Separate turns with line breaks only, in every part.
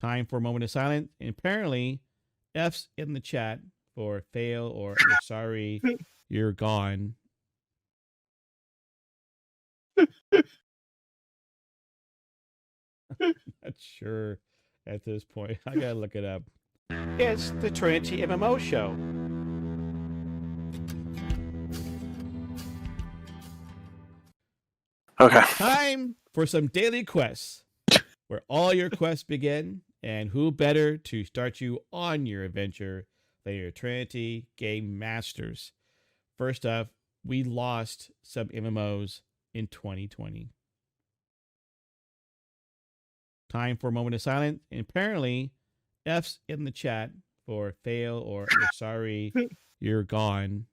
Time for a moment of silence. And apparently, F's in the chat for fail or you're sorry, you're gone. Not sure at this point. I gotta look it up. It's the Trinity MMO show.
Okay.
Time for some daily quests, where all your quests begin, and who better to start you on your adventure than your Trinity game masters. First up, we lost some MMOs in 2020. Time for a moment of silence. And apparently, F's in the chat for fail or you're sorry, you're gone.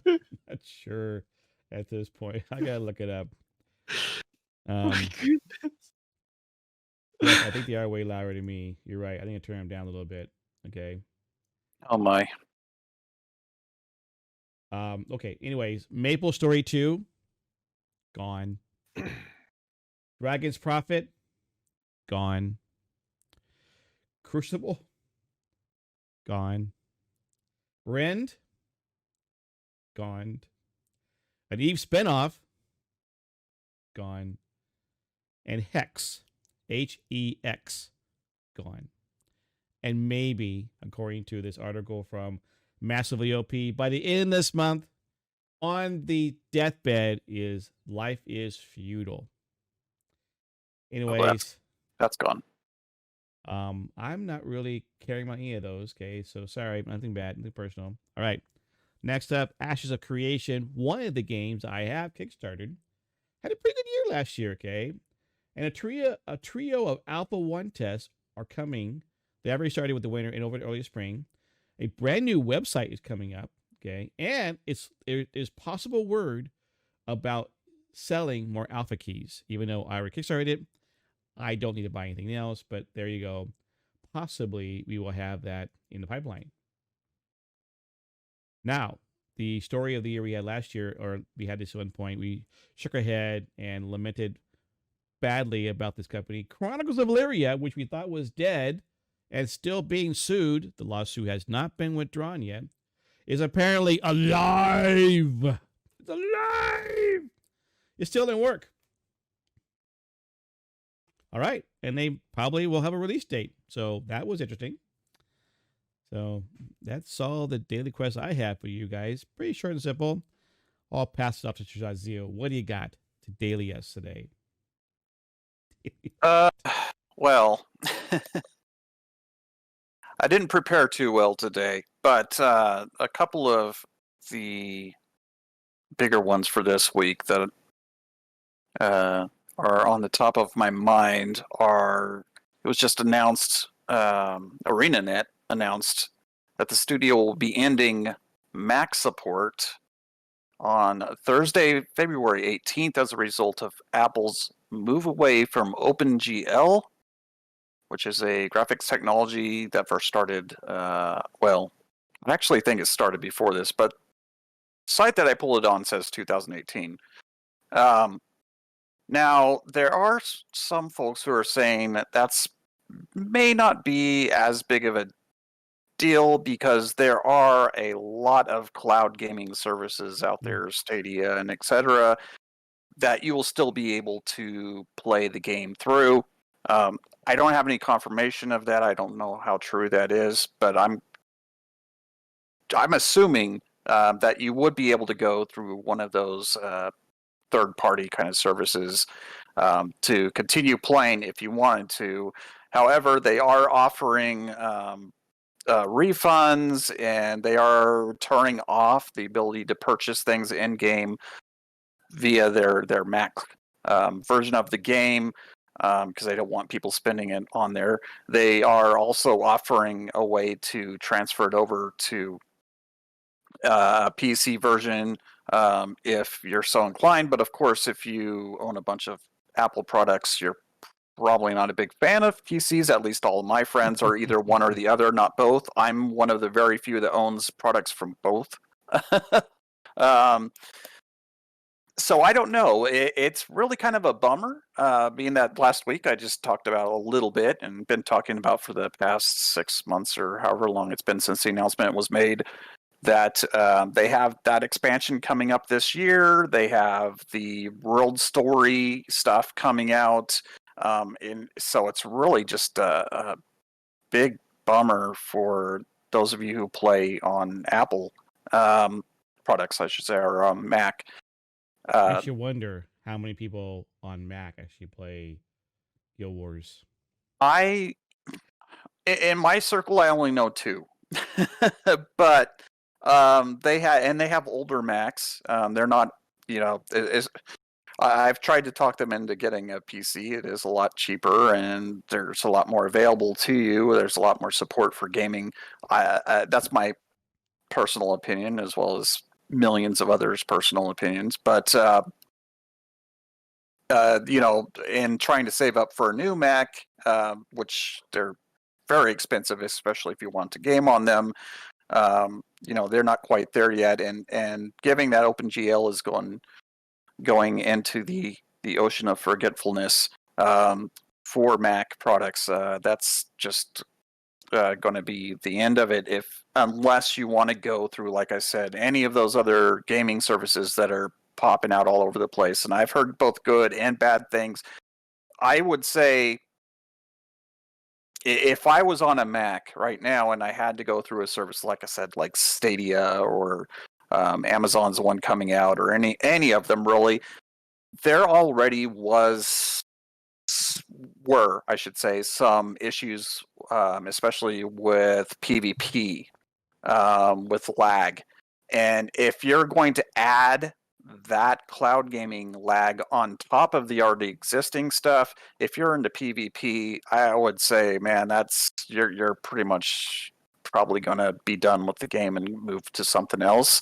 Not sure at this point. I gotta look it up. Yes, I think they are way louder than me. You're right. I think I turned them down a little bit. Okay.
Oh my.
Okay. Anyways, Maple Story 2, gone. Dragon's Prophet, gone. Crucible, gone. Rend, gone. An Eve spinoff, gone. And Hex, Hex, gone. And maybe, according to this article from Massively OP, by the end of this month, on the deathbed is Life is Feudal. Anyways,
that's gone.
I'm not really caring about any of those. Okay, so sorry, nothing bad, nothing personal. All right, next up, Ashes of Creation. One of the games I have kickstarted had a pretty good year last year. Okay, and a trio of Alpha 1 tests are coming. They already started with the winter and over the early spring. A brand new website is coming up. Okay, and there's possible word about selling more alpha keys. Even though I already kickstarted it, I don't need to buy anything else. But there you go. Possibly we will have that in the pipeline. Now, the story of the year we had last year, or we had this one point, we shook our head and lamented badly about this company, Chronicles of Lyria, which we thought was dead and still being sued. The lawsuit has not been withdrawn yet. Is apparently alive. It's alive. It's still in work. All right. And they probably will have a release date. So that was interesting. So that's all the daily quests I have for you guys. Pretty short and simple. I'll pass it off to SirJahzeal. What do you got to daily us today?
Well, I didn't prepare too well today, but a couple of the bigger ones for this week that are on the top of my mind are, it was just announced, ArenaNet announced that the studio will be ending Mac support on Thursday, February 18th as a result of Apple's move away from OpenGL, which is a graphics technology that first started, well, I actually think it started before this, but the site that I pulled it on says 2018. Now, there are some folks who are saying that that's may not be as big of a deal because there are a lot of cloud gaming services out there, Stadia and etc., that you will still be able to play the game through. I don't have any confirmation of that. I don't know how true that is, but I'm assuming that you would be able to go through one of those third-party kind of services to continue playing if you wanted to. However, they are offering refunds, and they are turning off the ability to purchase things in-game via their Mac version of the game, because they don't want people spending it on there. They are also offering a way to transfer it over to a PC version if you're so inclined. But of course, if you own a bunch of Apple products, you're probably not a big fan of PCs. At least all of my friends are either one or the other, not both. I'm one of the very few that owns products from both. So I don't know. It's really kind of a bummer, being that last week I just talked about a little bit and been talking about for the past 6 months or however long it's been since the announcement was made that they have that expansion coming up this year. They have the world story stuff coming out. And so it's really just a big bummer for those of you who play on Apple products, I should say, or on Mac.
I
Uh,
should wonder how many people on Mac actually play Guild Wars.
In my circle, I only know two, but they have older Macs. They're not, I've tried to talk them into getting a PC. It is a lot cheaper, and there's a lot more available to you. There's a lot more support for gaming. That's my personal opinion, as well as millions of others' personal opinions. But in trying to save up for a new Mac, which they're very expensive, especially if you want to game on them. They're not quite there yet, and giving that OpenGL is going into the ocean of forgetfulness for Mac products. That's just going to be the end of it, unless you want to go through, like I said, any of those other gaming services that are popping out all over the place. And I've heard both good and bad things. I would say if I was on a Mac right now and I had to go through a service, like I said, like Stadia or Amazon's one coming out, or any of them really, there already were, I should say, some issues, especially with PvP, with lag. And if you're going to add that cloud gaming lag on top of the already existing stuff, if you're into PvP, I would say, man, you're pretty much probably going to be done with the game and move to something else.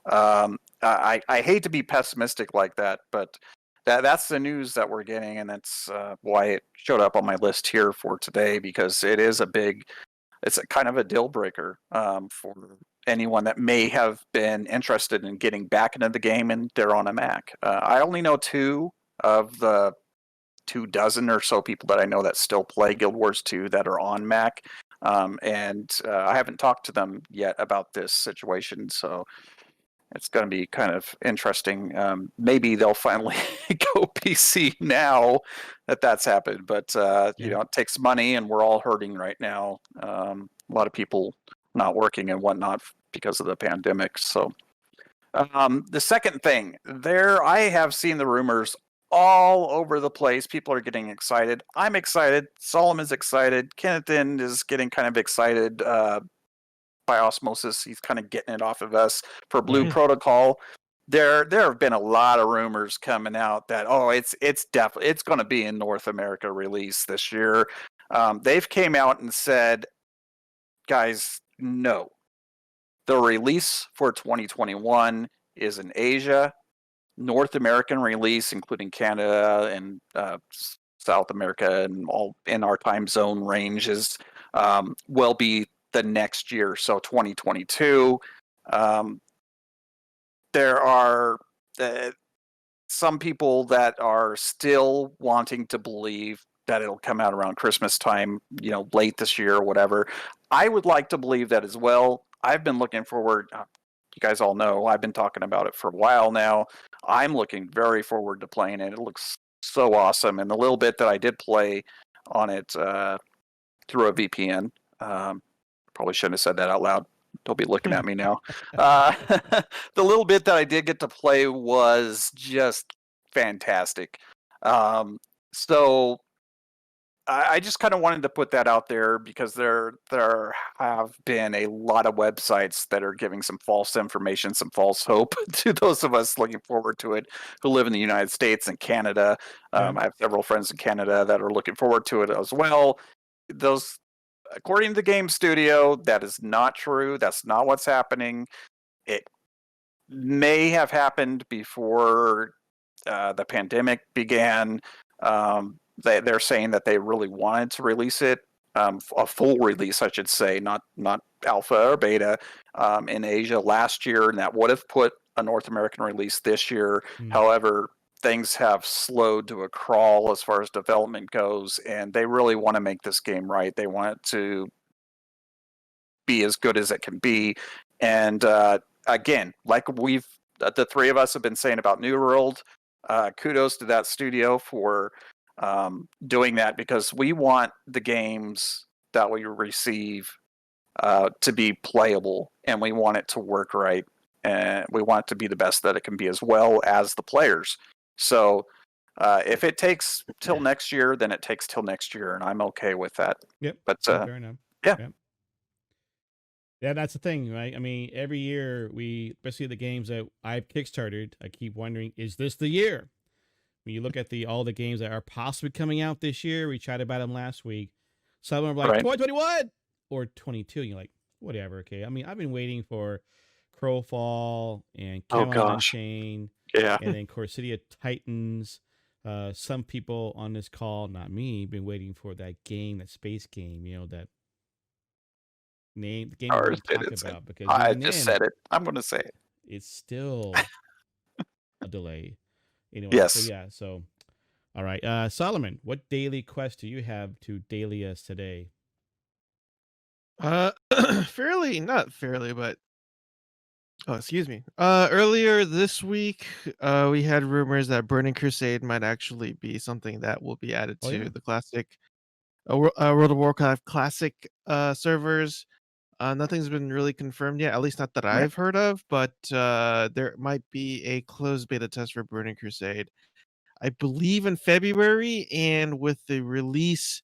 I hate to be pessimistic like that, but that's the news that we're getting, and that's why it showed up on my list here for today, because it's a kind of a deal breaker for anyone that may have been interested in getting back into the game and they're on a Mac. I only know 2 of the 24 or so people that I know that still play Guild Wars 2 that are on Mac, and I haven't talked to them yet about this situation, so it's going to be kind of interesting. Maybe they'll finally go PC now that that's happened, but it takes money, and we're all hurting right now. A lot of people not working and whatnot because of the pandemic. So the second thing, I have seen the rumors all over the place. People are getting excited. I'm excited. Solomon's excited. Kennethan is getting kind of excited. By osmosis, he's kind of getting it off of us for Blue Protocol. There have been a lot of rumors coming out that it's definitely it's going to be in North America release this year. They've came out and said, guys, no, the release for 2021 is in Asia. North American release, including Canada and South America and all in our time zone ranges, will be the next year, so 2022. There are some people that are still wanting to believe that it'll come out around Christmas time, late this year or whatever. I would like to believe that as well. I've been looking forward. You guys all know I've been talking about it for a while now. I'm looking very forward to playing it. It looks so awesome. And the little bit that I did play on it through a VPN, probably shouldn't have said that out loud. Don't be looking at me now. The little bit that I did get to play was just fantastic. So I just kind of wanted to put that out there, because there have been a lot of websites that are giving some false information, some false hope to those of us looking forward to it who live in the United States and Canada. I have several friends in Canada that are looking forward to it as well. According to the game studio, that is not true. That's not what's happening. It may have happened before the pandemic began. They're saying that they really wanted to release it, a full release, I should say, not alpha or beta, in Asia last year, and that would have put a North American release this year.
Mm.
However, things have slowed to a crawl as far as development goes, and they really want to make this game right. They want it to be as good as it can be. And again, like the three of us have been saying about New World, kudos to that studio for doing that, because we want the games that we receive to be playable, and we want it to work right, and we want it to be the best that it can be, as well as the players. So if it takes till next year, then it takes till next year, and I'm okay with that.
Yep.
But
Fair enough.
yeah.
Yep. Yeah, that's the thing, right? I mean, every year especially the games that I've kickstarted, I keep wondering, is this the year? When you look at all the games that are possibly coming out this year, we chatted about them last week. Some are like
Right.
2021 or 22. And you're like, whatever, okay. I mean, I've been waiting for Crowfall and Kennethan Unchained,
Yeah.
and then Corsidia Titans. Some people on this call, not me, been waiting for that game, that space game, that name, the game
Ours
we talk
didn't say.
about, because
I
even
just
then,
said it. I'm going to say it.
it's still a delay. Anyway,
Yes.
so yeah, so all right. Solomon, what daily quest do you have to daily us today?
Not fairly, but excuse me. Earlier this week, we had rumors that Burning Crusade might actually be something that will be added to the classic World of Warcraft classic servers. Nothing's been really confirmed yet, at least not that I've heard of, but there might be a closed beta test for Burning Crusade, I believe in February, and with the release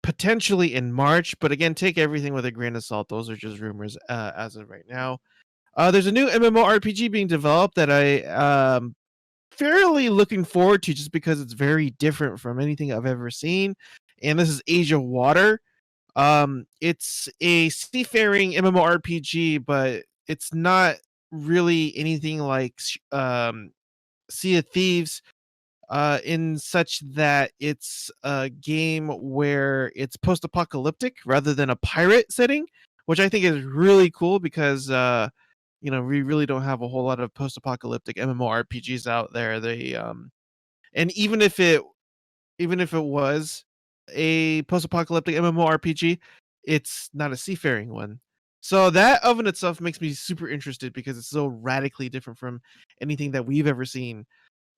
potentially in March. But again, take everything with a grain of salt. Those are just rumors as of right now. There's a new MMORPG being developed that I fairly looking forward to, just because it's very different from anything I've ever seen. And this is Age of Water. It's a seafaring MMORPG, but it's not really anything like Sea of Thieves, in such that it's a game where it's post-apocalyptic rather than a pirate setting, which I think is really cool, because we really don't have a whole lot of post-apocalyptic MMORPGs out there. They and even if it was a post-apocalyptic MMORPG, it's not a seafaring one. So that of in itself makes me super interested, because it's so radically different from anything that we've ever seen.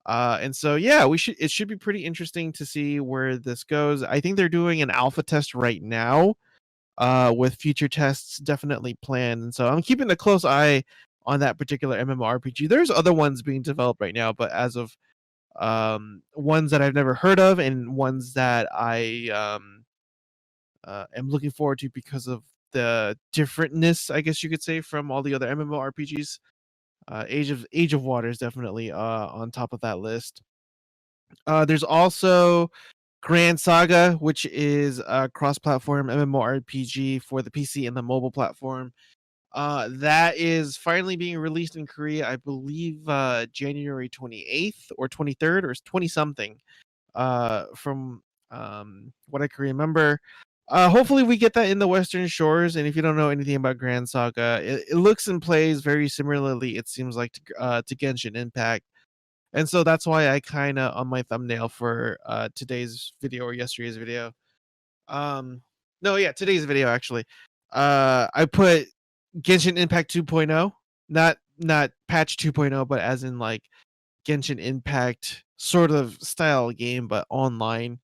And so yeah, it should be pretty interesting to see where this goes. I think they're doing an alpha test right now, with future tests definitely planned. And so I'm keeping a close eye on that particular MMORPG. There's other ones being developed right now, but as of ones that I've never heard of, and ones that I am looking forward to because of the differentness, I guess you could say, from all the other MMORPGs. Age of Water is definitely on top of that list. There's also Grand Saga, which is a cross-platform MMORPG for the PC and the mobile platform. That is finally being released in Korea, I believe January 28th or 23rd or 20 something, from what I can remember. Hopefully we get that in the Western Shores. And if you don't know anything about Grand Saga, it looks and plays very similarly, it seems like, to Genshin Impact. And so that's why I kind of, on my thumbnail for today's video or yesterday's video, today's video actually, I put Genshin Impact 2.0, not patch 2.0, but as in like Genshin Impact sort of style game, but online.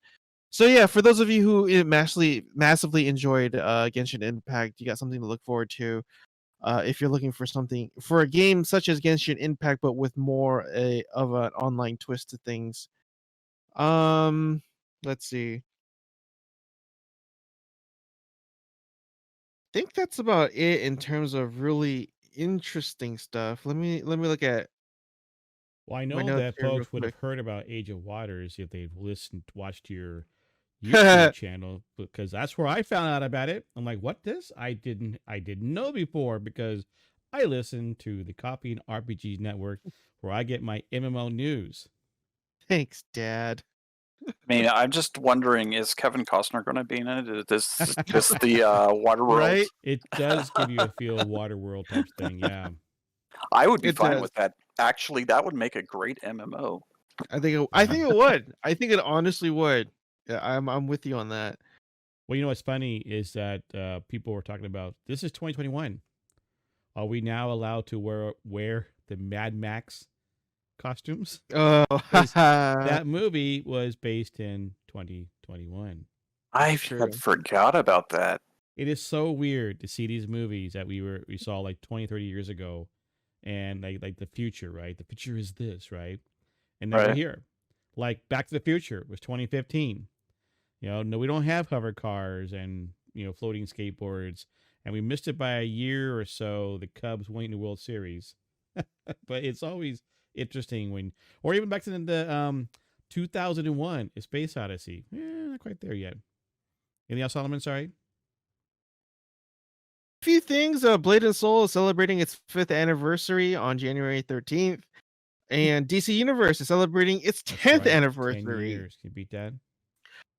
So yeah, for those of you who massively enjoyed Genshin Impact, you got something to look forward to. If you're looking for a game such as Genshin Impact, but with more of an online twist to things. Let's see. I think that's about it in terms of really interesting stuff. Let me look at.
Well, I know that folks would have heard about Age of Waters if they've watched your YouTube channel, because that's where I found out about it. I'm like, what this? I didn't know before, because I listen to the Coffee and RPG Network, where I get my MMO news.
Thanks, Dad.
I mean, I'm just wondering, is Kevin Costner going to be in it? Is this the Waterworld?
Right?
It does give you a feel of Waterworld type thing, yeah.
I would be
It
fine
does.
with that. Actually, that would make a great MMO.
I think it would. I think it honestly would. Yeah, I'm with you on that.
Well, you know what's funny is that people were talking about this is 2021. Are we now allowed to wear the Mad Max costumes?
Oh,
'Cause that movie was based in 2021.
I
true.
had forgot about that.
It is so weird to see these movies that we saw like 20, 30 years ago, and like the future, right? The future is this, right? And now we're
Right.
here. Like Back to the Future was 2015. You know, no, we don't have hover cars and floating skateboards, and we missed it by a year or so. The Cubs winning the World Series, but it's always interesting when, or even back to the 2001, A Space Odyssey. Not quite there yet. Anything else, Solomon? Sorry.
A few things. Blade and Soul is celebrating its 5th anniversary on January 13th, and DC Universe is celebrating its 10th
Right, 10
anniversary.
years. Can you beat that?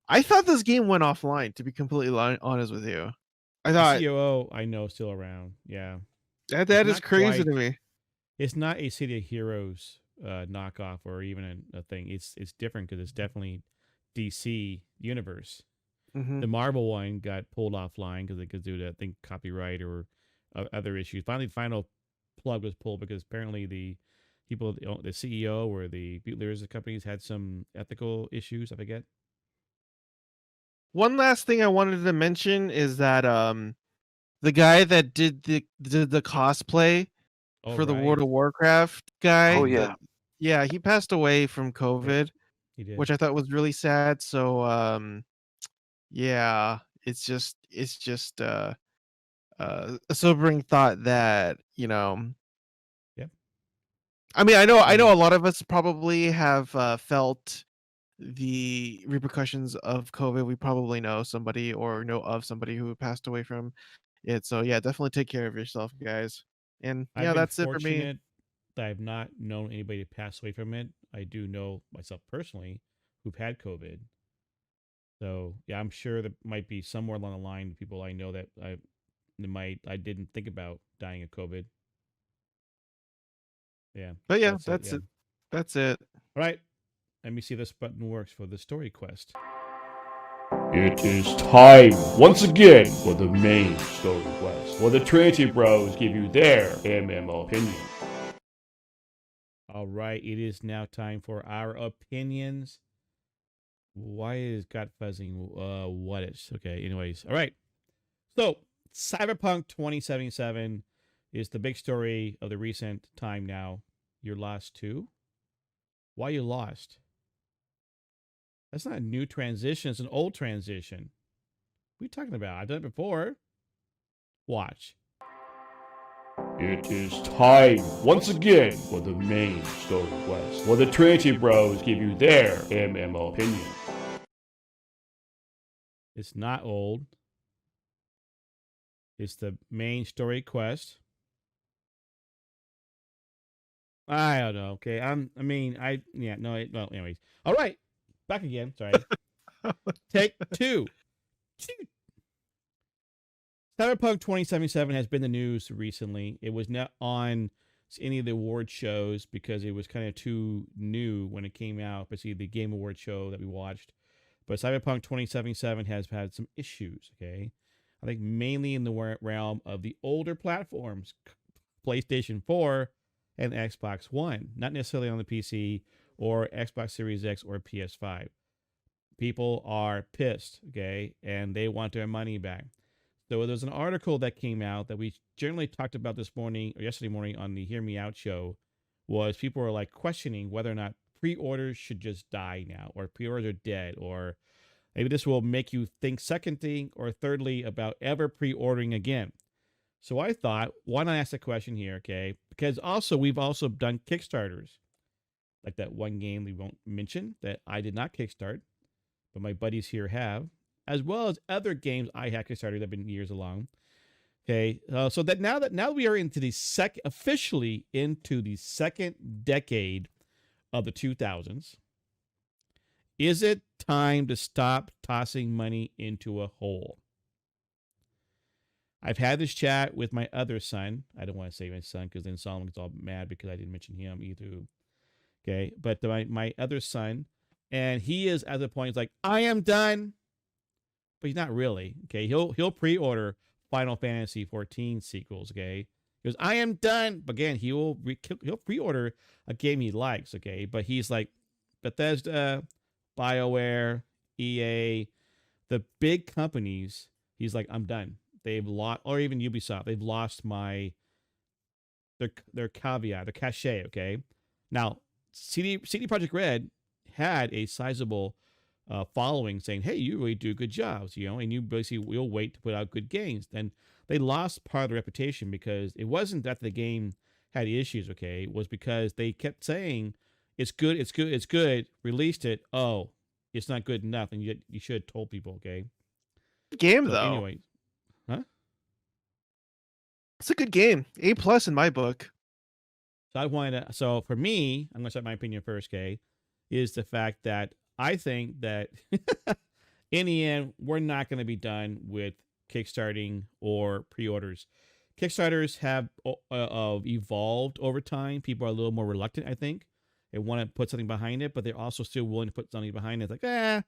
I thought this game went offline. To be completely honest with you, I
The
thought
COO, I know, is still around. Yeah,
that
It's
is
not
crazy to
quite-
me.
it's not a City of Heroes knockoff or even a thing. It's different because it's definitely DC Universe.
Mhm.
The Marvel one got pulled offline because they could do that, I think, copyright or other issues. Finally, the final plug was pulled because apparently the people, the CEO or the leaders of the companies had some ethical issues. I forget.
One last thing I wanted to mention is that the guy that did the cosplay
Oh,
for the
right.
World of Warcraft guy,
Oh yeah.
yeah, he passed away from COVID,
He did.
which I thought was really sad. So yeah, it's just a sobering thought that,
Yeah.
I mean, I know
I mean-
a lot of us probably have felt the repercussions of COVID. We probably know somebody or know of somebody who passed away from it. So yeah, definitely take care of yourself, guys. And
I've
yeah,
been
that's it for me.
fortunate that I've not known anybody to pass away from it. I do know myself personally who've had COVID. So yeah, I'm sure there might be somewhere along the line people I know that I didn't think about dying of COVID. Yeah.
But yeah,
That's
that's it. That's it.
All right. Let me see if this button works for the story quest. It is time once again for the main story quest, where the Trinity Bros give you their MMO opinion. All right, it is now time for our opinions. Why is God fuzzing? What is okay? Anyways, all right. So Cyberpunk 2077 is the big story of the recent time. Now you're lost too. Why you lost? That's not a new transition. It's an old transition. What are you talking about? I've done it before. Watch. It is time once again for the main story quest, where the Trinity Bros give you their MMO opinion. It's not old. It's the main story quest. I don't know. Okay, well, anyways. All right, back again. Sorry. Take two. Cyberpunk 2077 has been the news recently. It was not on any of the award shows because it was kind of too new when it came out, especially the Game Award show that we watched. But Cyberpunk 2077 has had some issues, okay? I think mainly in the realm of the older platforms, PlayStation 4 and Xbox One, not necessarily on the PC or Xbox Series X or PS5. People are pissed, okay, and they want their money back. So there's an article that came out that we generally talked about this morning or yesterday morning on the Hear Me Out show. Was people were like questioning whether or not pre-orders should just die now, or pre-orders are dead, or maybe this will make you think secondly or thirdly about ever pre-ordering again. So I thought, why not ask the question here, okay? Because also we've also done Kickstarters, like that one game we won't mention that I did not kickstart, but my buddies here have, as well as other games I have Kickstarted that have been years along. Okay, so that now we are into the officially into the second decade of the 2000s. Is it time to stop tossing money into a hole? I've had this chat with my other son. I don't want to say my son because then Solomon gets all mad because I didn't mention him either. Okay, but my other son, and he is at the point he's like, I am done, but he's not really. Okay, he'll pre-order Final Fantasy 14 sequels. Okay, he goes, I am done, but again, he'll pre-order a game he likes. Okay, but he's like, Bethesda, BioWare, EA, the big companies. He's like, I'm done. They've lost, or even Ubisoft. They've lost their caveat, their cachet. Okay, now CD Projekt Red had a sizable following saying, "Hey, you really do good jobs," and you basically will wait to put out good games. Then they lost part of the reputation because it wasn't that the game had issues. Okay, it was because they kept saying, "It's good, it's good, it's good." Released it. Oh, it's not good enough, and you should have told people. Okay.
Game
So
though.
anyway, huh?
It's a good game. A+ in my book.
So I wanted to. So for me, I'm gonna set my opinion first. Okay, is the fact that I think that in the end we're not going to be done with kickstarting or pre-orders. Kickstarters have evolved over time. People are a little more reluctant. I think they want to put something behind it, but they're also still willing to put something behind it. It's like,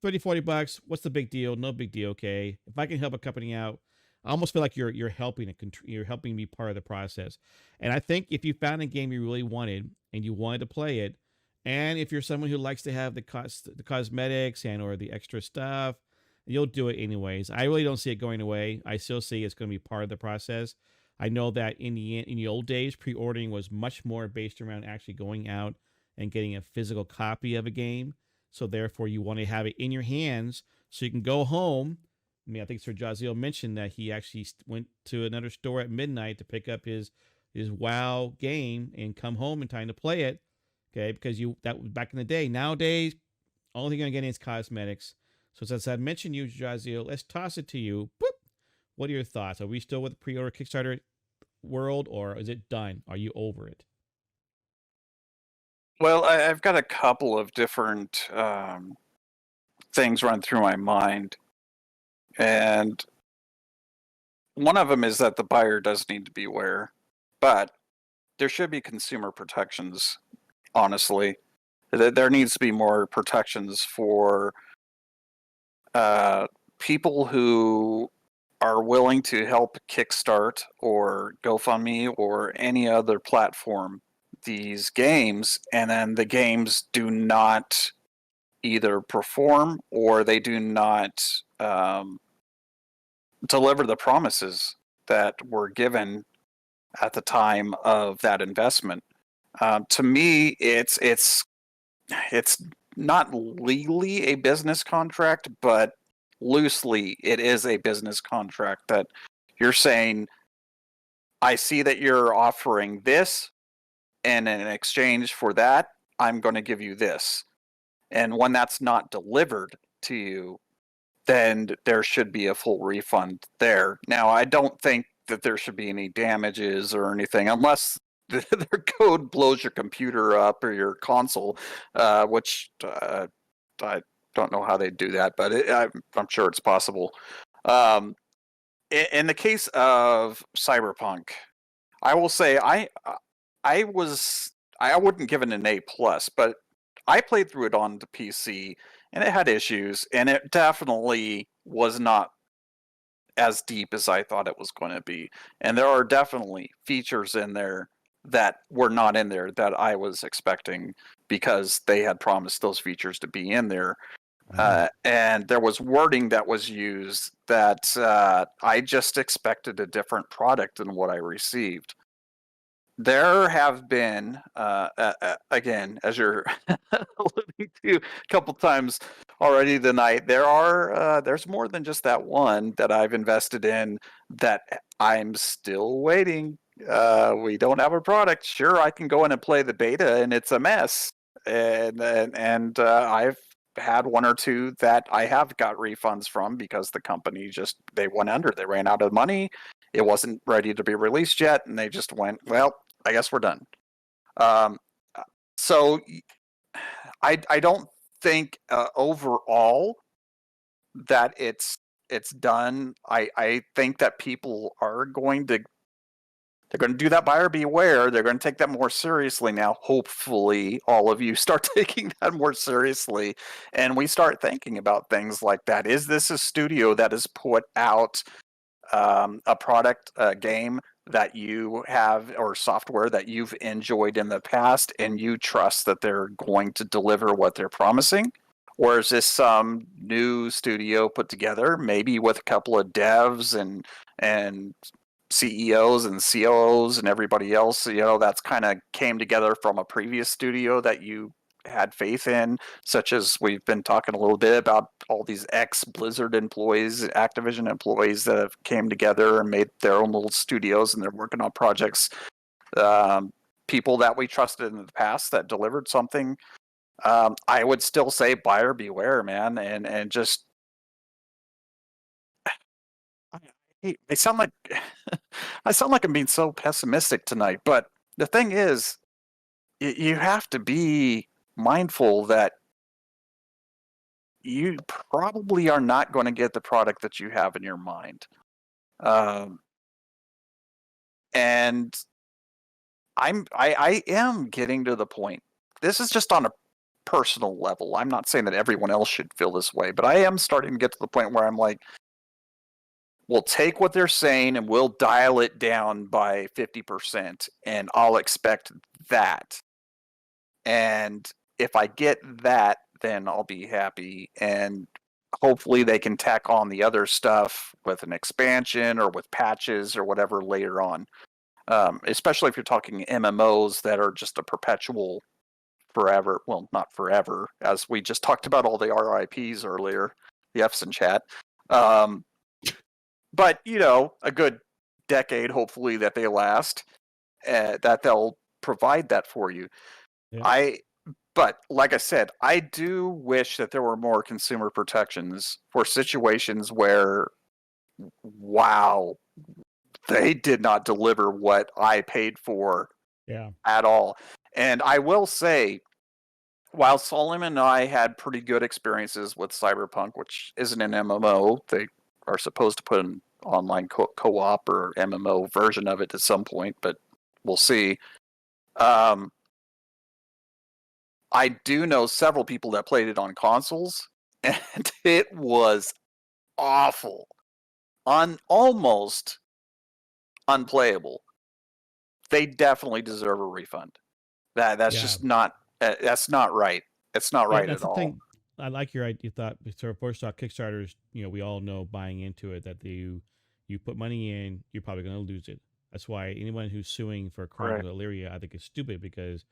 $30-$40. What's the big deal? No big deal. Okay, if I can help a company out, I almost feel like you're helping you're helping me part of the process. And I think if you found a game you really wanted and you wanted to play it, and if you're someone who likes to have the cosmetics and or the extra stuff, you'll do it anyways. I really don't see it going away. I still see it's going to be part of the process. I know that in the old days, pre-ordering was much more based around actually going out and getting a physical copy of a game. So therefore, you want to have it in your hands so you can go home. I mean, I think SirJahzeal mentioned that he actually went to another store at midnight to pick up his WoW game and come home in time to play it. Okay, because that was back in the day. Nowadays, only thing you're getting is cosmetics. So since I mentioned you, SirJahzeal, let's toss it to you. Boop. What are your thoughts? Are we still with the pre-order Kickstarter world, or is it done? Are you over it?
Well, I've got a couple of different things run through my mind. And one of them is that the buyer does need to be aware, but there should be consumer protections, honestly. There needs to be more protections for people who are willing to help kickstart or GoFundMe or any other platform these games, and then the games do not either perform or they do not deliver the promises that were given at the time of that investment. To me, it's not legally a business contract, but loosely it is a business contract that you're saying, I see that you're offering this, and in exchange for that, I'm going to give you this. And when that's not delivered to you, then there should be a full refund there. Now, I don't think that there should be any damages or anything, unless their code blows your computer up or your console, which I don't know how they do that, but I'm sure it's possible. In the case of Cyberpunk, I will say I wouldn't give it an A+, but I played through it on the PC, and it had issues, and it definitely was not as deep as I thought it was going to be. And there are definitely features in there that were not in there that I was expecting, because they had promised those features to be in there. And there was wording that was used that I just expected a different product than what I received. There have been, again, as you're alluding to a couple times already tonight, there's more than just that one that I've invested in that I'm still waiting. We don't have a product. Sure, I can go in and play the beta, and it's a mess. And I've had one or two that I have got refunds from because the company they went under. They ran out of money. It wasn't ready to be released yet, and they just went, well, I guess we're done. So I don't think overall that it's it's done. I think that people are going to do that buyer beware. They're going to take that more seriously now. Hopefully, all of you start taking that more seriously, and we start thinking about things like that. Is this a studio that has put out a product, a game that you have, or software that you've enjoyed in the past, and you trust that they're going to deliver what they're promising? Or is this some new studio put together, maybe with a couple of devs and CEOs and COOs and everybody else, that's kind of came together from a previous studio that you had faith in, such as we've been talking a little bit about all these ex-Blizzard employees, Activision employees that have came together and made their own little studios, and they're working on projects. People that we trusted in the past that delivered something. I would still say buyer beware, man, and just I sound like I sound like I'm being so pessimistic tonight, but the thing is, you have to be mindful that you probably are not going to get the product that you have in your mind. And I am getting to the point. This is just on a personal level. I'm not saying that everyone else should feel this way, but I am starting to get to the point where I'm like, we'll take what they're saying and we'll dial it down by 50%, and I'll expect that. And if I get that, then I'll be happy. And hopefully they can tack on the other stuff with an expansion or with patches or whatever later on. Especially if you're talking MMOs that are just a perpetual forever. Well, not forever, as we just talked about all the RIPs earlier, the F's in chat. But, a good decade, hopefully, that they last, that they'll provide that for you. Yeah. But like I said, I do wish that there were more consumer protections for situations where, wow, they did not deliver what I paid for at all. And I will say, while Solomon and I had pretty good experiences with Cyberpunk, which isn't an MMO, they are supposed to put an online co-op or MMO version of it at some point, but we'll see. I do know several people that played it on consoles, and it was awful. Almost unplayable. They definitely deserve a refund. That's just not that's not right. It's not right at all. Thing.
I like your idea. You thought first off, Kickstarters, we all know buying into it that you put money in, you're probably going to lose it. That's why anyone who's suing for Chronicles of Illyria, I think, is stupid, because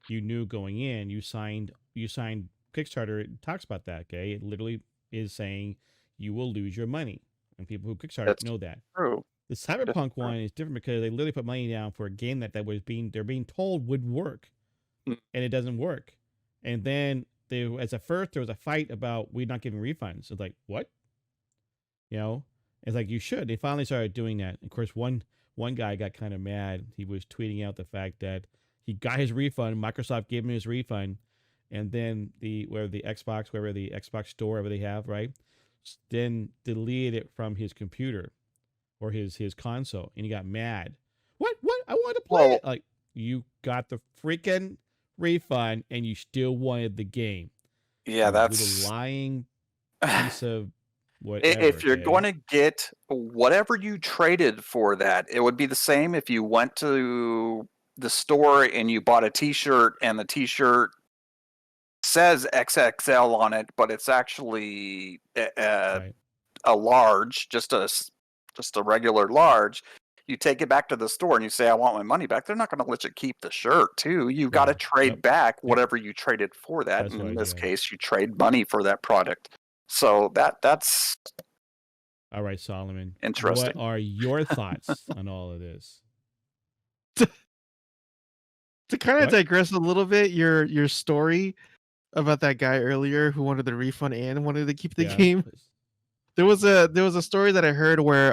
you knew going in, you signed Kickstarter. It talks about that. Okay, it literally is saying you will lose your money, and people who Kickstarter know that.
True.
The Cyberpunk one is different because they literally put money down for a game that they're being told would work, and it doesn't work. And then there was a fight about we're not giving refunds. It's like, what? It's like, you should. They finally started doing that. Of course, one guy got kind of mad. He was tweeting out the fact that he got his refund. Microsoft gave him his refund, and then the Xbox store, whatever they have, right, then deleted it from his computer or his console, and he got mad. What? I want to play it. Like, you got the freaking refund, and you still wanted the game.
Yeah, that's
a lying piece of whatever.
If you're going to get whatever you traded for that, it would be the same if you went to the store and you bought a T-shirt, and the T-shirt says XXL on it, but it's actually a large, just a regular large. You take it back to the store and you say, I want my money back. They're not going to let you keep the shirt, too. You've got to trade back whatever you traded for that. That's and in this case, you trade money for that product. So that's
all right, Solomon.
Interesting.
What are your thoughts on all of this?
To kind of digress a little bit, your story about that guy earlier who wanted the refund and wanted to keep the game. There was a story that I heard where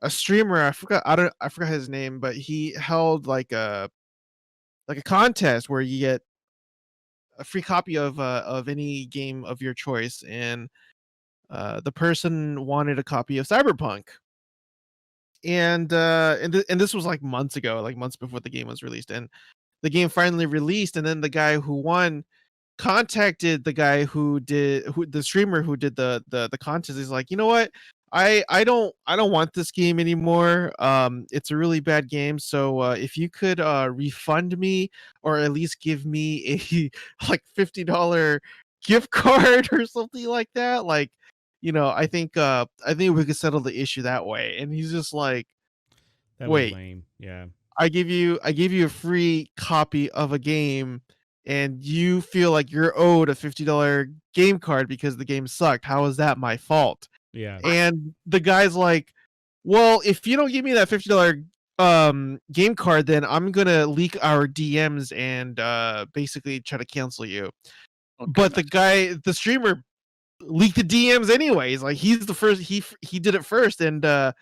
a streamer, I forgot his name, but he held like a contest where you get a free copy of any game of your choice, and the person wanted a copy of Cyberpunk, and this was like months ago, like months before the game was released, and the game finally released, and then the guy who won contacted the guy the streamer who did the contest. He's like, you know what, I don't want this game anymore. It's a really bad game, so if you could refund me, or at least give me a like $50 gift card or something like that, like, I think we could settle the issue that way. And he's just like,
That was
wait,
lame. Yeah.
I give you a free copy of a game, and you feel like you're owed a $50 game card because the game sucked. How is that my fault?
Yeah.
And the guy's like, well, if you don't give me that $50 game card, then I'm gonna leak our DMs and basically try to cancel you.
Oh,
But
goodness.
the streamer leaked the DMs anyways. Like, he's the first, he did it first, and
That's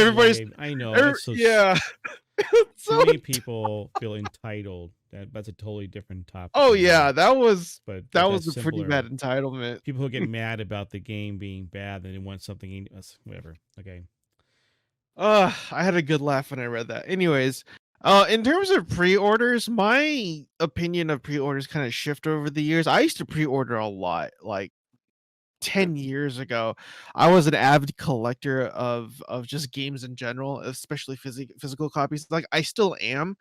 everybody's
lame. I know. That's so
yeah.
too many people feel entitled. That's a totally different topic.
Oh yeah, that was
but
that
that's
was a pretty
simpler.
bad entitlement.
People who get mad about the game being bad and they want something, whatever. Okay.
I had a good laugh when I read that. Anyways, in terms of pre-orders, my opinion of pre-orders kind of shift over the years. I used to pre-order a lot, like 10 years ago. I was an avid collector of just games in general, especially physical copies. Like, I still am.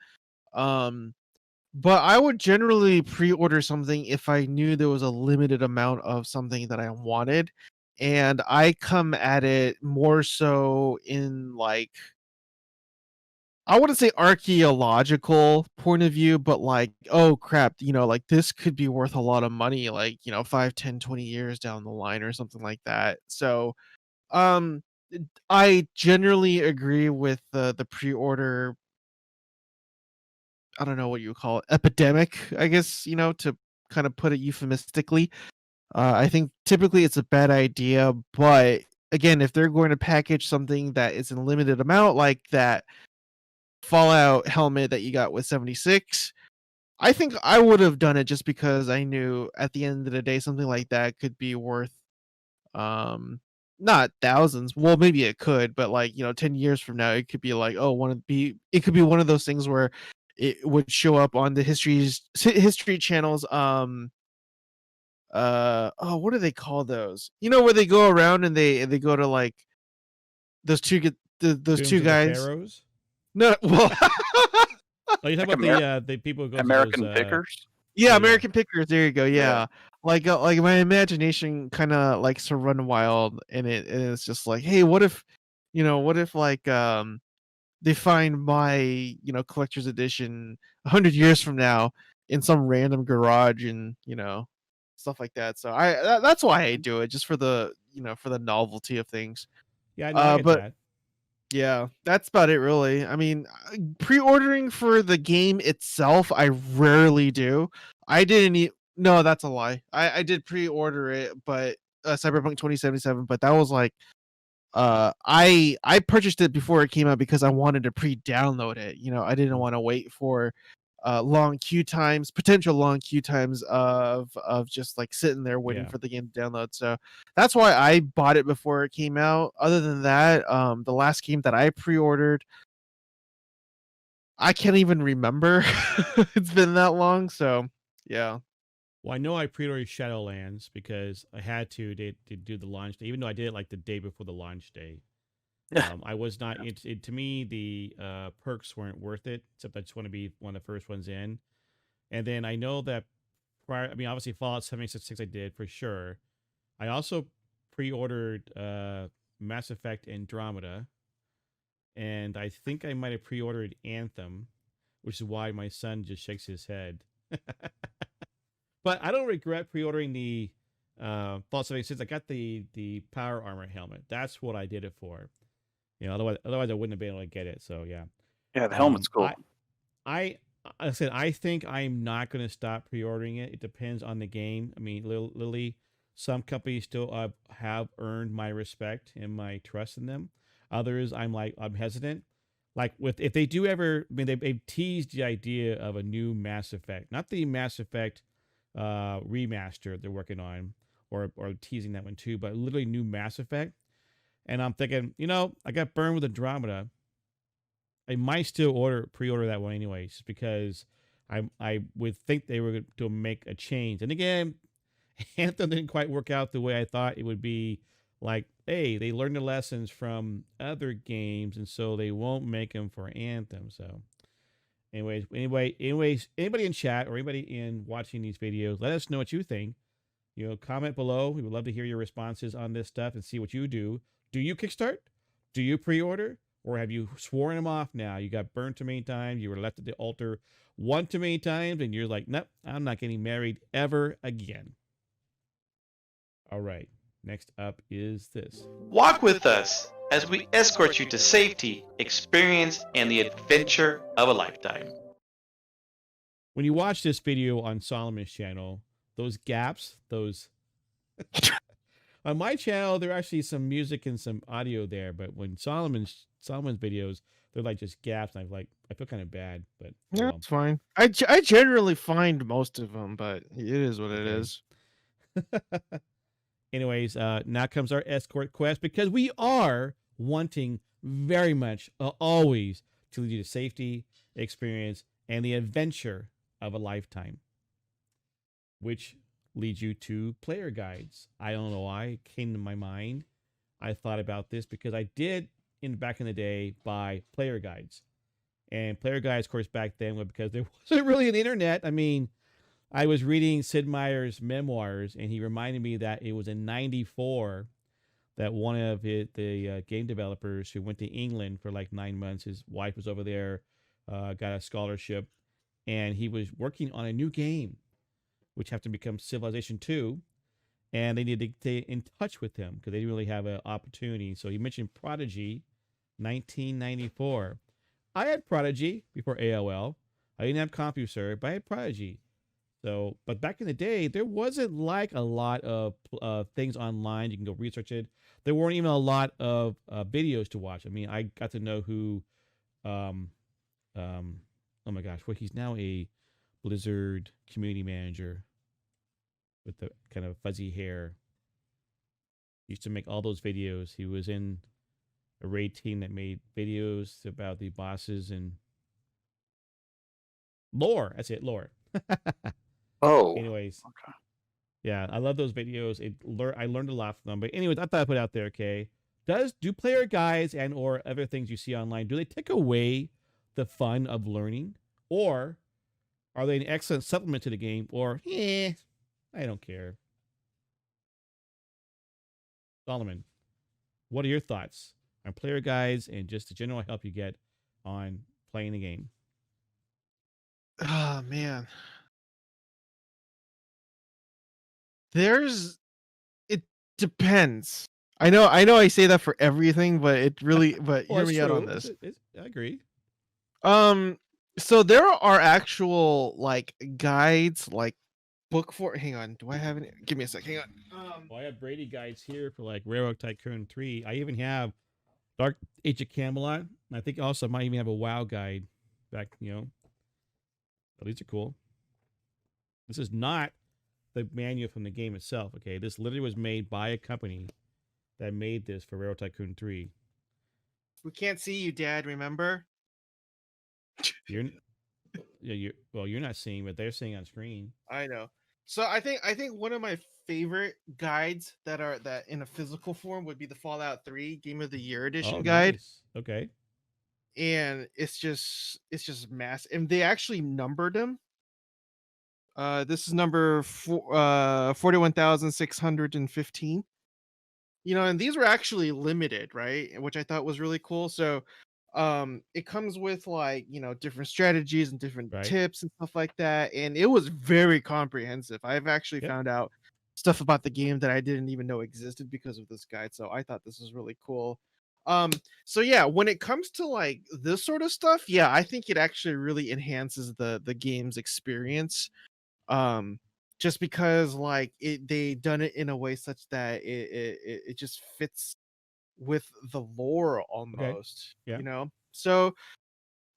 But I would generally pre-order something if I knew there was a limited amount of something that I wanted. And I come at it more so in, like, I wouldn't say archaeological point of view, but like, oh crap, like, this could be worth a lot of money, like, 5, 10, 20 years down the line or something like that. So, um, I generally agree with the pre-order, I don't know what you would call it, epidemic, I guess, to kind of put it euphemistically. I think typically it's a bad idea, but again, if they're going to package something that is in a limited amount, like that Fallout helmet that you got with 76, I think I would have done it just because I knew at the end of the day something like that could be worth um not thousands. Well, maybe it could, but like, 10 years from now it could be like, oh, it could be one of those things where it would show up on the history channels. Oh, what do they call those? Where they go around and they go to, like, those those
Tombs
two
of the
guys.
Pharaohs?
No, well,
Oh, you talking
Like
about the people who go
American
to those,
Pickers.
yeah,
yeah.
American Pickers. There you go.
Yeah.
Yeah, like my imagination kind of likes to run wild, and it's just like, hey, what if like they find my collector's edition 100 years from now in some random garage, and stuff like that. So that's why I do it, just for the for the novelty of things.
Yeah, no, I get
But
that.
yeah, that's about it, really. I mean, pre-ordering for the game itself, I rarely do. I didn't. No, that's a lie. I did pre-order it, but Cyberpunk 2077. But that was like, I purchased it before it came out because I wanted to pre-download it. I didn't want to wait for potential long queue times of just like sitting there waiting
Yeah.
for the game to download. So that's why I bought it before it came out. Other than that, the last game that I pre-ordered, I can't even remember. It's been that long. So yeah.
Well, I know I pre-ordered Shadowlands because I had to do the launch day, even though I did it like the day before the launch day. I was not. To me, the perks weren't worth it. Except I just want to be one of the first ones in. And then I know that prior. I mean, obviously Fallout 76 I did for sure. I also pre-ordered Mass Effect Andromeda, and I think I might have pre-ordered Anthem, which is why my son just shakes his head. But I don't regret pre-ordering the Fallout 76. I got the power armor helmet. That's what I did it for. Otherwise I wouldn't have been able to get it. So yeah.
Yeah, the helmet's cool.
I said I think I'm not going to stop pre-ordering it. It depends on the game. I mean, Lily, some companies still have earned my respect and my trust in them. Others, I'm hesitant. Like if they do ever, I mean, they've teased the idea of a new Mass Effect, not the Mass Effect remaster they're working on, or teasing that one too. But literally new Mass Effect, and I'm thinking, I got burned with Andromeda. I might still pre-order that one anyways, just because I would think they were going to make a change. And again, Anthem didn't quite work out the way I thought it would be. Like, hey, they learned the lessons from other games, and so they won't make them for Anthem. So, anyways, anybody in chat or anybody in watching these videos, let us know what you think. Comment below. We would love to hear your responses on this stuff and see what you do. Do you kickstart? Do you pre-order? Or have you sworn them off now? You got burned too many times. You were left at the altar one too many times, and you're like, nope, I'm not getting married ever again. All right. Next up is this.
Walk with us as we escort you to safety, experience, and the adventure of a lifetime.
When you watch this video on Solomon's channel, those gaps, on my channel, there are actually some music and some audio there, but when Solomon's videos, they're like just gaps, and I feel kind of bad, but
yeah, it's fine. I generally find most of them, but it is what it is.
Anyways, now comes our Escort Quest, because we are wanting very much always to lead you to safety, experience, and the adventure of a lifetime, which leads you to player guides. I don't know why it came to my mind. I thought about this because I did back in the day buy player guides, and player guides, of course, back then were because there wasn't really an internet. I mean, I was reading Sid Meier's memoirs, and he reminded me that it was in '94 that one of the game developers who went to England for like 9 months, his wife was over there, got a scholarship, and he was working on a new game, which have to become Civilization 2, and they needed to stay in touch with him because they didn't really have an opportunity. So he mentioned Prodigy, 1994. I had Prodigy before AOL. I didn't have CompuServe, but I had Prodigy. So, but back in the day, there wasn't like a lot of things online. You can go research it. There weren't even a lot of videos to watch. I mean, I got to know who, oh my gosh, well, he's now a Blizzard community manager with the kind of fuzzy hair. He used to make all those videos. He was in a raid team that made videos about the bosses and lore. That's it, lore.
Oh.
Anyways,
Okay.
yeah, I love those videos. I learned a lot from them. But anyways, I thought I'd put out there, okay? Do player guides and or other things you see online, do they take away the fun of learning? Or are they an excellent supplement to the game? Or, I don't care. Solomon, what are your thoughts on player guides and just the general help you get on playing the game?
Oh man. It depends. I know I say that for everything, but it really but
Well,
hear
it's
me out on
true.
this.
I agree.
So there are actual like guides, like book for hang on, do I have any? Give me a sec. Hang on.
Well, I have Brady guides here for like Railroad Tycoon 3. I even have Dark Age of Camelot. And I think also I might even have a WoW guide back, But these are cool. This is not the manual from the game itself, okay? This literally was made by a company that made this for Railroad Tycoon 3.
We can't see you, Dad, remember?
You're not seeing, but they're seeing on screen.
I know. So I think one of my favorite guides that in a physical form would be the Fallout 3 Game of the Year edition guide.
Nice. Okay.
And it's just massive. And they actually numbered them. This is number 41,615. And these were actually limited, right? Which I thought was really cool. So it comes with like different strategies and different tips and stuff like that, and it was very comprehensive. I've actually found out stuff about the game that I didn't even know existed because of this guide, so I thought this was really cool. So yeah, when it comes to like this sort of stuff, yeah, I think it actually really enhances the game's experience, just because like they done it in a way such that it just fits with the lore almost.
Yeah.
So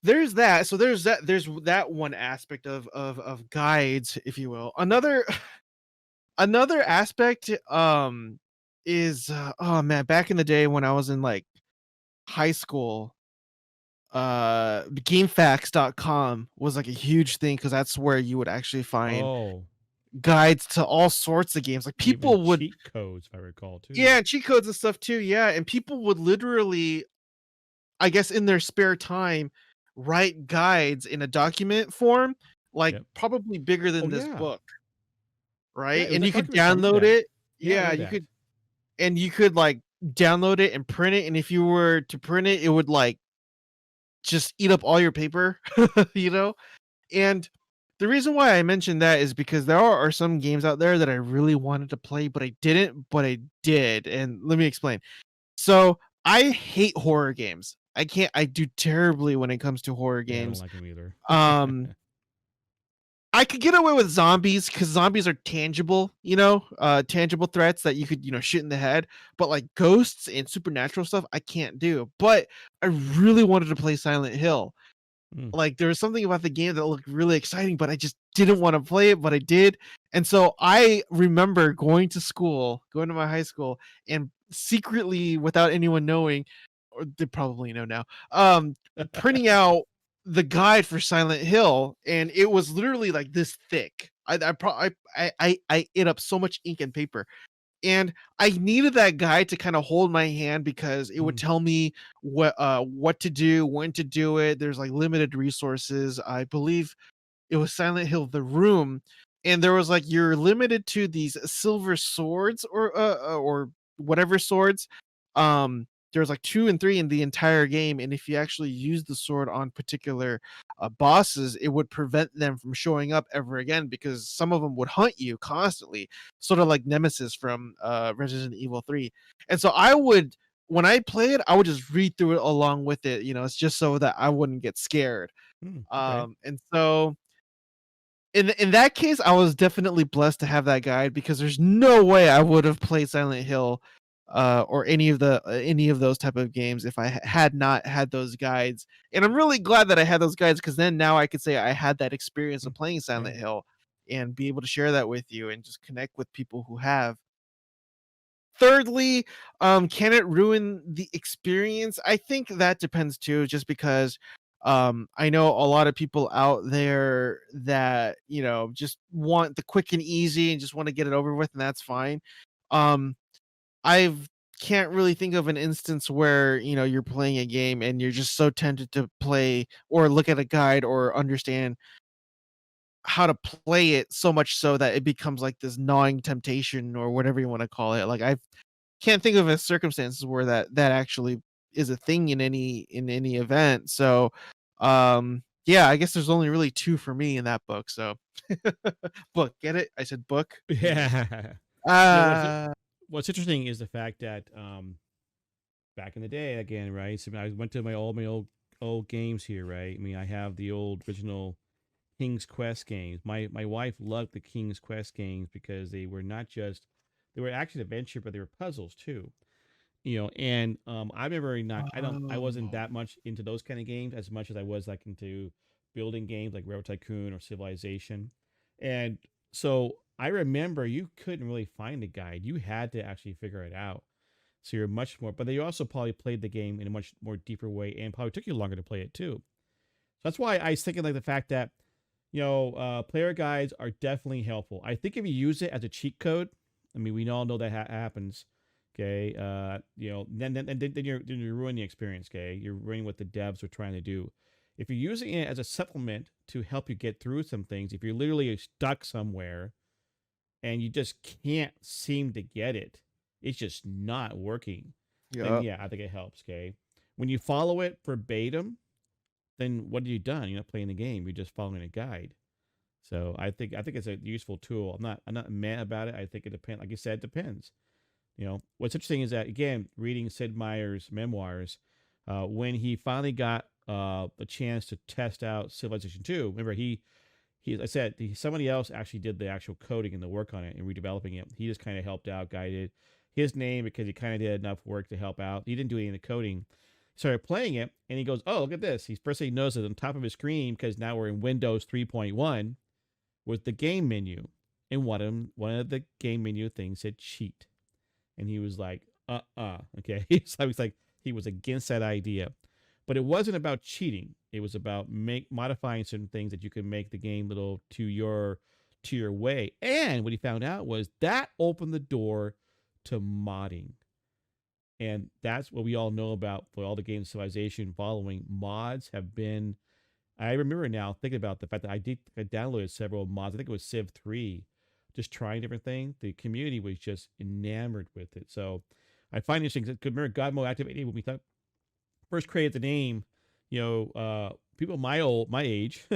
there's that. So there's that one aspect of guides, if you will. Another aspect is oh man, back in the day when I was in like high school, gamefacts.com was like a huge thing because that's where you would actually find
Oh,
guides to all sorts of games. Like
even
people would,
cheat codes, if I recall, too.
yeah, cheat codes and stuff too. Yeah, and people would literally, I guess, in their spare time, write guides in a document form, like
Yep.
probably bigger than
Oh,
this
yeah.
book,
Yeah,
right?
it was
And
a
you could
document form. I remember
download
that.
it.
Yeah, I
Yeah,
remember
you
that.
could, and you could like download it and print it. And if you were to print it, it would like just eat up all your paper, you know? And the reason why I mentioned that is because there are some games out there that I really wanted to play, but I didn't, but I did. And let me explain. So I hate horror games. I do terribly when it comes to horror
Yeah, I don't
games.
like them either.
I could get away with zombies because zombies are tangible, tangible threats that you could, shoot in the head. But like ghosts and supernatural stuff, I can't do. But I really wanted to play Silent Hill.
Mm.
Like there was something about the game that looked really exciting, but I just didn't want to play it, but I did. And so I remember going to my high school, and secretly, without anyone knowing, or they probably know now, printing out the guide for Silent Hill, and it was literally like this thick. I ate up so much ink and paper, and I needed that guide to kind of hold my hand because it would tell me what to do, when to do it. There's like limited resources. I believe it was Silent Hill The Room, and there was like you're limited to these silver swords or whatever swords. There's like 2 and 3 in the entire game, and if you actually use the sword on particular bosses, it would prevent them from showing up ever again because some of them would hunt you constantly, sort of like Nemesis from Resident Evil 3. And so when I play it, I would just read through it along with it. It's just so that I wouldn't get scared.
Okay.
And so in that case, I was definitely blessed to have that guide because there's no way I would have played Silent Hill or any of those type of games if I had not had those guides. And I'm really glad that I had those guides because then now I could say I had that experience of playing Silent
Yeah.
Hill and be able to share that with you and just connect with people who have. Thirdly, can it ruin the experience? I think that depends too, just because I know a lot of people out there that just want the quick and easy and just want to get it over with, and that's fine. um I can't really think of an instance where you're playing a game and you're just so tempted to play or look at a guide or understand how to play it so much so that it becomes like this gnawing temptation or whatever you want to call it. Like I can't think of a circumstances where that actually is a thing in any event. So yeah, I guess there's only really 2 for me in that book. So book, get it? I said book.
Yeah.
Uh
What's interesting is the fact that back in the day, again, right? So I went to my old games here, right? I mean, I have the old original King's Quest games. My wife loved the King's Quest games because they were actually adventure, but they were puzzles too. And I remember I wasn't
oh.
that much into those kind of games as much as I was like into building games like Railroad Tycoon or Civilization. And so I remember you couldn't really find a guide. You had to actually figure it out. So you're much more, but you also probably played the game in a much more deeper way and probably took you longer to play it too. So that's why I was thinking like the fact that, player guides are definitely helpful. I think if you use it as a cheat code, I mean, we all know that happens. Okay. Then you're ruining the experience. Okay. You're ruining what the devs are trying to do. If you're using it as a supplement to help you get through some things, if you're literally stuck somewhere and you just can't seem to get it, it's just not working. Then
Yeah.
yeah, I think it helps. Okay. When you follow it verbatim, then what have you done? You're not playing the game. You're just following a guide. So I think it's a useful tool. I'm not mad about it. I think it depends. Like you said, it depends. What's interesting is that again, reading Sid Meier's memoirs, when he finally got a chance to test out Civilization 2, remember somebody else actually did the actual coding and the work on it and redeveloping it. He just kind of helped out, guided his name because he kind of did enough work to help out. He didn't do any of the coding. Started playing it, and he goes, "Oh, look at this!" He noticed on top of his screen, because now we're in Windows 3.1, was the game menu, and one of the game menu things said cheat, and he was like, okay. He was against that idea, but it wasn't about cheating. It was about modifying certain things that you could make the game little to your way. And what he found out was that opened the door to modding. And that's what we all know about for all the games Civilization following. Mods have been, I remember now thinking about the fact that I downloaded several mods. I think it was Civ 3, just trying different things. The community was just enamored with it. So I find it interesting. Remember God Mode Activate when we first created the name, people my age,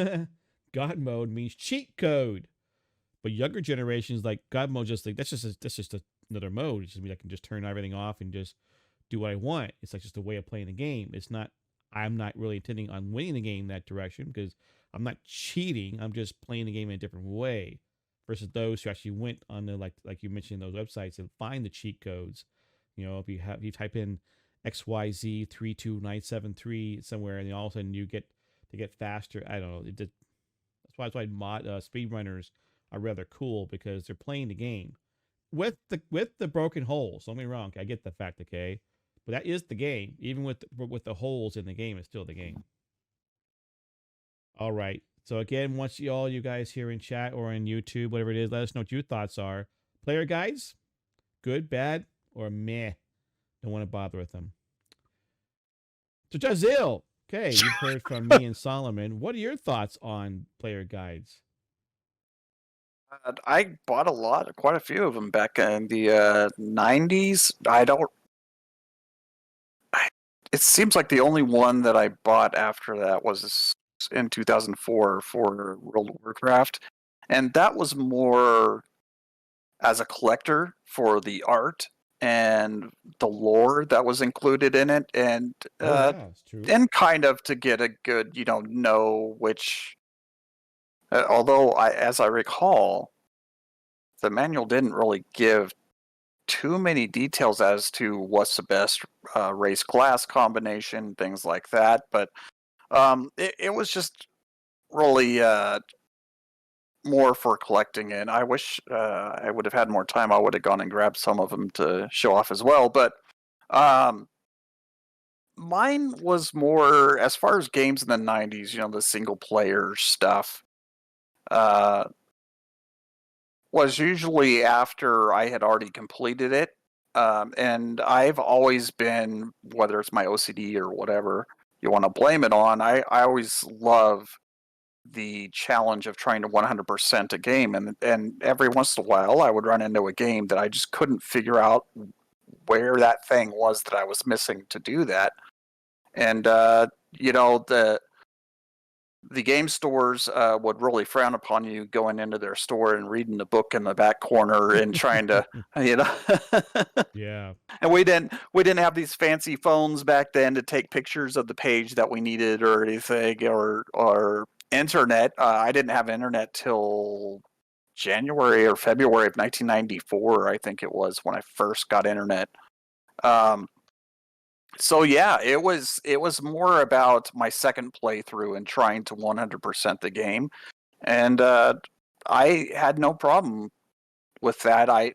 God Mode means cheat code. But younger generations, like, God Mode, just like that's just another mode. It's just I can just turn everything off and just do what I want. It's like just a way of playing the game. It's not. I'm not really intending on winning the game that direction, because I'm not cheating. I'm just playing the game in a different way. Versus those who actually went on the like you mentioned, those websites and find the cheat codes. If you type in XYZ32973 somewhere, and then all of a sudden you get faster. I don't know. That's why speedrunners are rather cool, because they're playing the game with the broken holes. Don't get me wrong. I get the fact, okay, but that is the game. Even with the holes in the game, it's still the game. All right. So again, once you guys here in chat or in YouTube, whatever it is, let us know what your thoughts are. Player guides, good, bad, or meh. Don't want to bother with them. So SirJahzeal, okay, you've heard from me and Solomon. What are your thoughts on player guides?
I bought quite a few of them back in the 90s. It seems like the only one that I bought after that was in 2004 for World of Warcraft. And that was more as a collector for the art and the lore that was included in it. And
it's true.
and kind of to get a good, know which... although, as I recall, the manual didn't really give too many details as to what's the best race class combination, things like that. But it was just really more for collecting it. I wish I would have had more time. I would have gone and grabbed some of them to show off as well. But mine was more, as far as games in the 90s, the single player stuff. Was usually after I had already completed it. And I've always been, whether it's my OCD or whatever you want to blame it on, I always love the challenge of trying to 100% a game. And every once in a while, I would run into a game that I just couldn't figure out where that thing was that I was missing to do that. And, the game stores would really frown upon you going into their store and reading the book in the back corner and trying to,
Yeah.
And we didn't have these fancy phones back then to take pictures of the page that we needed or anything, or internet. I didn't have internet till January or February of 1994, I think it was, when I first got internet. So yeah, it was more about my second playthrough and trying to 100% the game, and I had no problem with that. I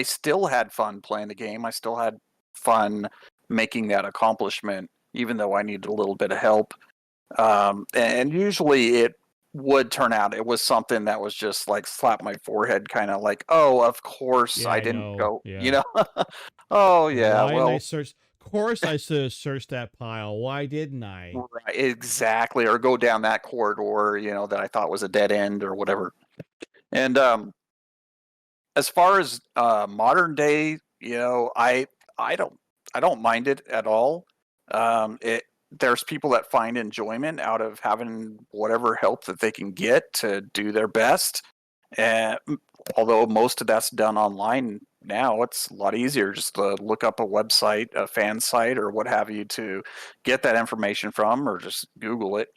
still had fun playing the game. I still had fun making that accomplishment, even though I needed a little bit of help. And usually it would turn out it was something that was just like slap my forehead, kind of like, oh, of course
Yeah,
I
I
didn't
know.
go,
Yeah.
Oh yeah,
Why
well,
didn't I search? Of course, I should have searched that pile. Why didn't I?
right, exactly, or go down that corridor, that I thought was a dead end or whatever. And as far as modern day, I don't mind it at all. There's people that find enjoyment out of having whatever help that they can get to do their best. And although most of that's done online now, it's a lot easier just to look up a website, a fan site, or what have you to get that information from, or just Google it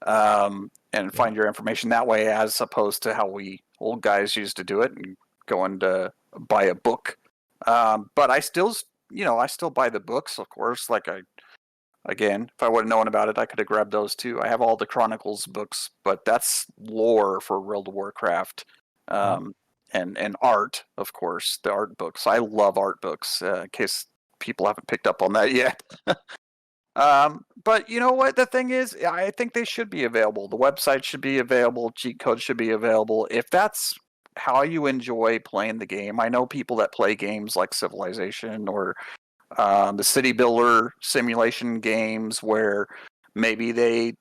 and find your information that way, as opposed to how we old guys used to do it and going to buy a book. But I still buy the books, of course. Like Again, if I would have known about it, I could have grabbed those too. I have all the Chronicles books, but that's lore for World of Warcraft. And art, of course, the art books. I love art books, in case people haven't picked up on that yet. But you know what? The thing is, I think they should be available. The website should be available. Cheat codes should be available. If that's how you enjoy playing the game, I know people that play games like Civilization or the city builder simulation games where maybe they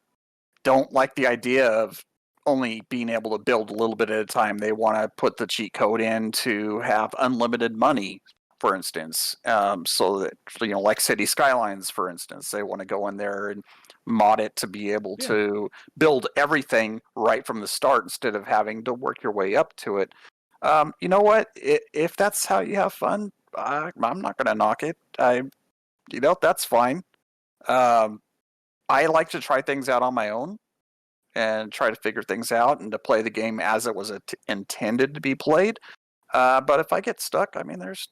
don't like the idea of only being able to build a little bit at a time. They want to put the cheat code in to have unlimited money, for instance. So that, like City Skylines, for instance, they want to go in there and mod it to be able to build everything right from the start instead of having to work your way up to it. You know what? If that's how you have fun, I'm not going to knock it. That's fine. I like to try things out on my own and try to figure things out and to play the game as it was intended to be played. But if I get stuck, I mean, there's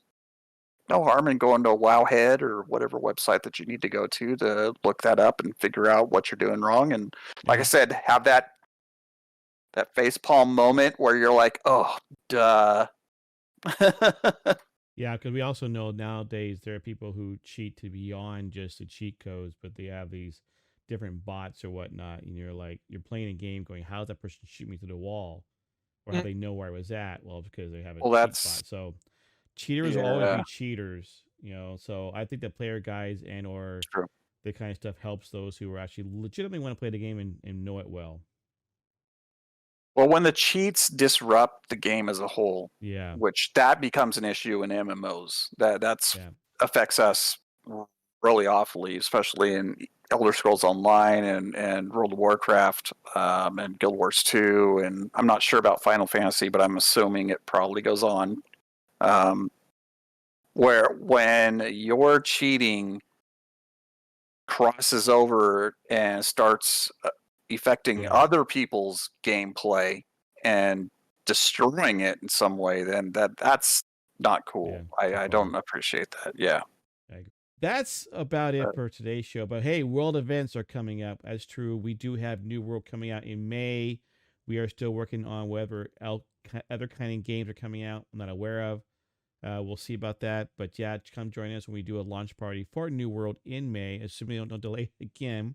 no harm in going to a Wowhead or whatever website that you need to go to look that up and figure out what you're doing wrong. And like I said, have that facepalm moment where you're like, oh, duh.
Yeah, because we also know nowadays there are people who cheat to beyond just the cheat codes, but they have these different bots or whatnot, and you're playing a game going, how does that person shoot me through the wall? Or how they know where I was at? Well, because they have a cheat bot. So cheaters will always be cheaters, so I think the player guides and or the kind of stuff helps those who are actually legitimately want to play the game and know it well.
Well, when the cheats disrupt the game as a whole,
yeah,
which that becomes an issue in MMOs, that's affects us really awfully, especially in Elder Scrolls Online and World of Warcraft and Guild Wars 2, and I'm not sure about Final Fantasy, but I'm assuming it probably goes on. Where when your cheating crosses over and starts affecting other people's gameplay and destroying it in some way, then that's not cool. I don't appreciate that. Yeah.
That's about it for today's show. But hey, world events are coming up. That's true. We do have New World coming out in May. We are still working on whatever other kind of games are coming out I'm not aware of. We'll see about that. But yeah, come join us when we do a launch party for New World in May. Assuming we don't delay again,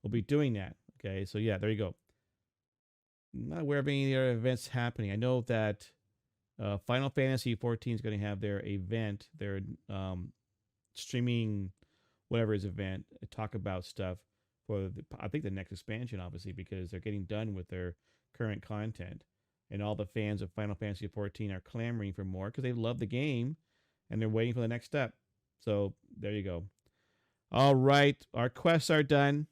we'll be doing that. Okay, so yeah, there you go. I'm not aware of any other events happening. I know that Final Fantasy 14 is going to have their event, their streaming whatever is event, talk about stuff for I think the next expansion, obviously, because they're getting done with their current content. And all the fans of Final Fantasy 14 are clamoring for more because they love the game and they're waiting for the next step. So there you go. All right, our quests are done.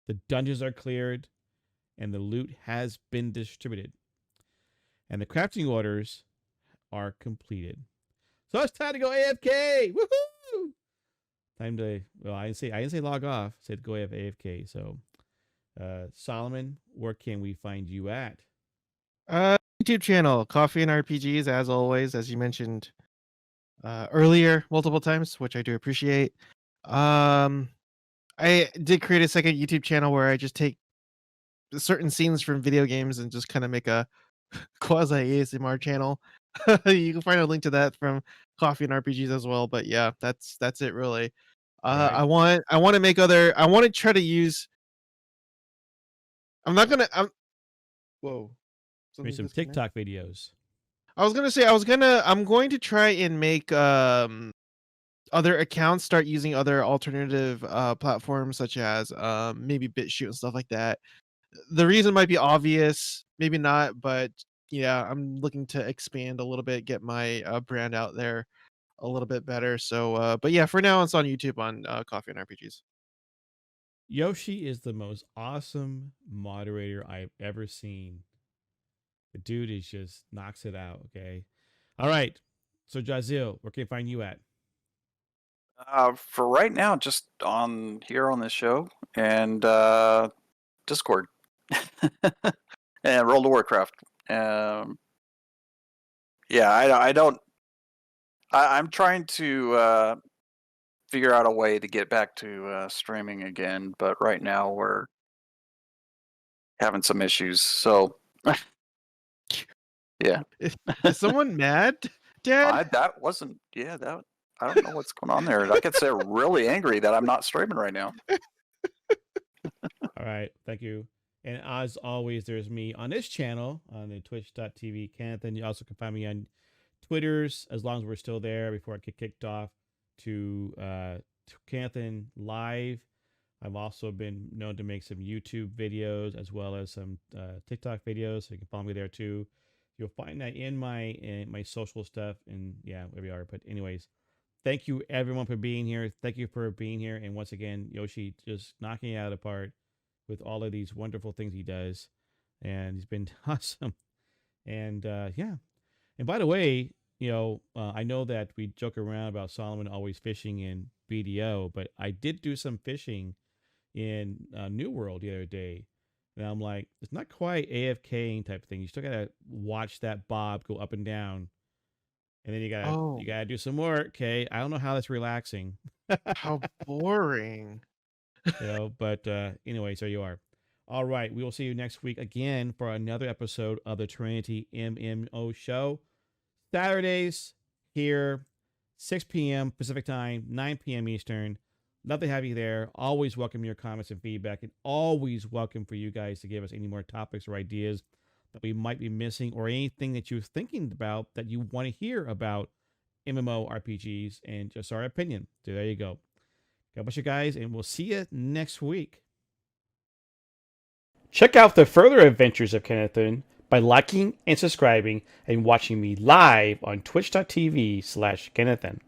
The dungeons are cleared, and the loot has been distributed. And the crafting orders are completed. So it's time to go AFK. Woohoo! Time to, well, I didn't say log off. I said go AFK. So, Solomon, where can we find you at?
YouTube channel, Coffee and RPGs, as always, as you mentioned earlier multiple times, which I do appreciate. I did create a second YouTube channel where I just take certain scenes from video games and just kind of make a quasi ASMR channel. You can find a link to that from Coffee and RPGs as well. But yeah, that's it really.
Right.
I want to make other. I want to try to use. I'm not gonna. Whoa.
Make some TikTok videos.
I'm going to try and make other accounts start using other alternative platforms such as maybe BitChute and stuff like that. The reason might be obvious, maybe not, but yeah, I'm looking to expand a little bit, get my brand out there a little bit better. So, but yeah, for now it's on YouTube on Coffee and RPGs.
Yoshi is the most awesome moderator I've ever seen. The dude is just knocks it out. Okay. All right. So SirJahzeal, where can I find you at?
For right now, just on here on this show and Discord and World of Warcraft. Yeah, I don't. I'm trying to figure out a way to get back to streaming again. But right now we're having some issues. So, yeah.
Is someone mad, Dad?
That wasn't. Yeah, that. I don't know what's going on there. Like I said, really angry that I'm not streaming right now.
All right, thank you. And as always, there's me on this channel on the twitch.tv Kennethan. You also can find me on Twitters as long as we're still there before I get kicked off to Kennethan Live. I've also been known to make some YouTube videos as well as some TikTok videos, so you can follow me there too. You'll find that in my social stuff, and yeah, where we are. But anyways, thank you everyone for being here. Thank you for being here, and once again, Yoshi just knocking it out of the park with all of these wonderful things he does, and he's been awesome. And yeah, and by the way, I know that we joke around about Solomon always fishing in BDO, but I did do some fishing in New World the other day. And I'm like, it's not quite AFKing type of thing. You still gotta watch that bob go up and down, and then you gotta do some work. Okay, I don't know how that's relaxing.
How boring.
But anyway, so you are. All right, we will see you next week again for another episode of the Trinity MMO Show. Saturdays here, 6 p.m. Pacific Time, 9 p.m. Eastern. Love to have you there. Always welcome your comments and feedback, and always welcome for you guys to give us any more topics or ideas that we might be missing, or anything that you're thinking about that you want to hear about MMORPGs and just our opinion. So there you go. God bless you guys, and we'll see you next week. Check out the further adventures of Kennethan by liking and subscribing and watching me live on twitch.tv/Kennethan.